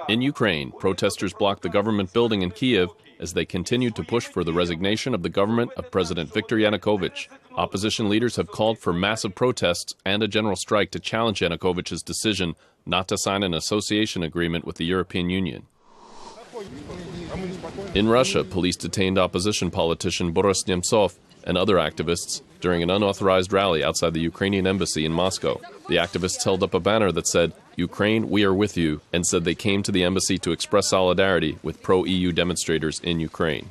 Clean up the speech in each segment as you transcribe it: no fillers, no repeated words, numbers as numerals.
In Ukraine, protesters blocked the government building in Kiev as they continued to push for the resignation of the government of President Viktor Yanukovych. Opposition leaders have called for massive protests and a general strike to challenge Yanukovych's decision not to sign an association agreement with the European Union. In Russia, police detained opposition politician Boris Nemtsov and other activists during an unauthorized rally outside the Ukrainian embassy in Moscow. The activists held up a banner that said, "Ukraine, we are with you," and said they came to the embassy to express solidarity with pro-EU demonstrators in Ukraine.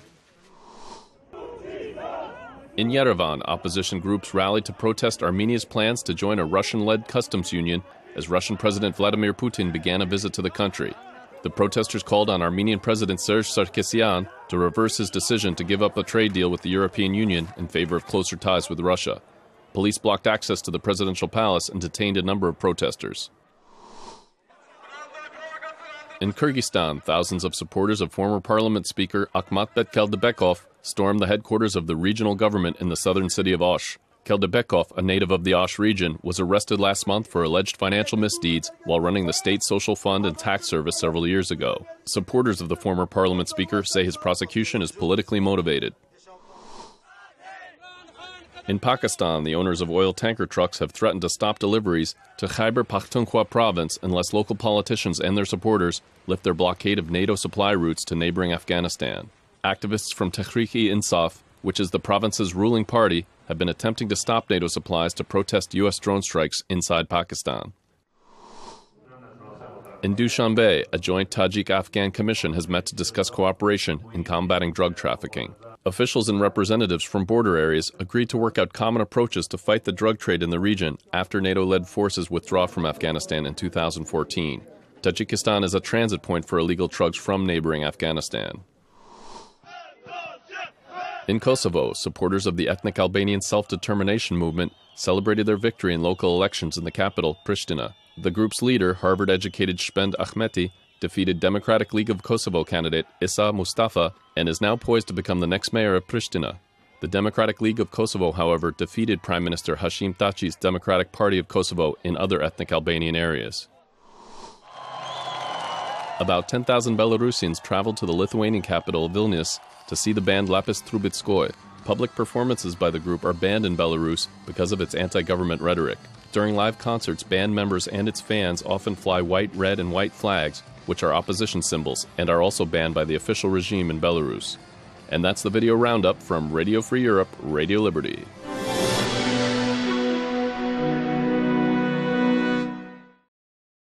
In Yerevan, opposition groups rallied to protest Armenia's plans to join a Russian-led customs union as Russian President Vladimir Putin began a visit to the country. The protesters called on Armenian President Serge Sarkisyan to reverse his decision to give up a trade deal with the European Union in favor of closer ties with Russia. Police blocked access to the presidential palace and detained a number of protesters. In Kyrgyzstan, thousands of supporters of former parliament speaker Akhmatbek Keldebekov stormed the headquarters of the regional government in the southern city of Osh. Keldebekov, a native of the Osh region, was arrested last month for alleged financial misdeeds while running the state social fund and tax service several years ago. Supporters of the former parliament speaker say his prosecution is politically motivated. In Pakistan, the owners of oil tanker trucks have threatened to stop deliveries to Khyber Pakhtunkhwa province unless local politicians and their supporters lift their blockade of NATO supply routes to neighboring Afghanistan. Activists from Tehreek-e-Insaf, which is the province's ruling party, have been attempting to stop NATO supplies to protest U.S. drone strikes inside Pakistan. In Dushanbe, a joint Tajik-Afghan commission has met to discuss cooperation in combating drug trafficking. Officials and representatives from border areas agreed to work out common approaches to fight the drug trade in the region after NATO-led forces withdraw from Afghanistan in 2014. Tajikistan is a transit point for illegal drugs from neighboring Afghanistan. In Kosovo, supporters of the ethnic Albanian self-determination movement celebrated their victory in local elections in the capital, Pristina. The group's leader, Harvard-educated Shpend Ahmeti, defeated Democratic League of Kosovo candidate Isa Mustafa and is now poised to become the next mayor of Pristina. The Democratic League of Kosovo, however, defeated Prime Minister Hashim Thaçi's Democratic Party of Kosovo in other ethnic Albanian areas. About 10,000 Belarusians traveled to the Lithuanian capital, Vilnius, to see the band Lapis Trubetskoy. Public performances by the group are banned in Belarus because of its anti-government rhetoric. During live concerts, band members and its fans often fly white, red, and white flags, which are opposition symbols, and are also banned by the official regime in Belarus. And that's the video roundup from Radio Free Europe, Radio Liberty.